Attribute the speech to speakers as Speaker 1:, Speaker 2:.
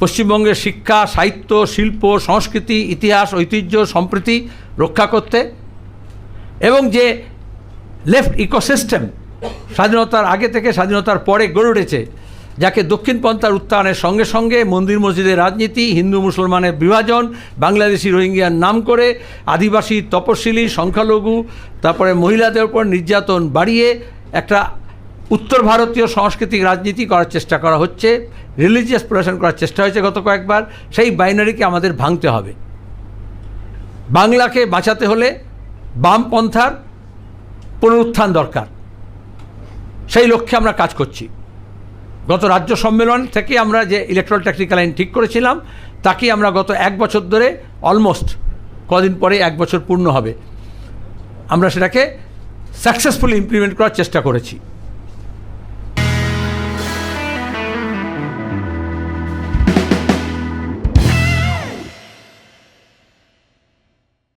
Speaker 1: পশ্চিমবঙ্গের শিক্ষা, সাহিত্য, শিল্প, সংস্কৃতি, ইতিহাস, ঐতিহ্য, সম্প্রীতি রক্ষা করতে, এবং যে লেফট ইকোসিস্টেম স্বাধীনতার আগে থেকে স্বাধীনতার পরে গড়ে উঠেছে, যাকে দক্ষিণপন্থার উত্থানের সঙ্গে সঙ্গে মন্দির মসজিদের রাজনীতি, হিন্দু মুসলমানের বিভাজন, বাংলাদেশি রোহিঙ্গিয়ার নাম করে আদিবাসী, তপশিলি, সংখ্যালঘু, তারপরে মহিলাদের উপর নির্যাতন বাড়িয়ে একটা উত্তর ভারতীয় সাংস্কৃতিক রাজনীতি করার চেষ্টা করা হচ্ছে, রিলিজিয়াস প্রোটেকশন করার চেষ্টা হয়েছে গত কয়েকবার। সেই বাইনারিকে আমাদের ভাঙতে হবে। বাংলাকে বাঁচাতে হলে বামপন্থার পুনরুত্থান দরকার। সেই লক্ষ্যে আমরা কাজ করছি। গত রাজ্য সম্মেলন থেকে আমরা যে ইলেকট্রাল ট্যাকটিক্যাল আইন ঠিক করেছিলাম, তাকে আমরা গত 1 বছর ধরে, অলমোস্ট কদিন পরে 1 বছর পূর্ণ হবে, আমরা সেটাকে সাকসেসফুলি ইমপ্লিমেন্ট করার চেষ্টা করেছি।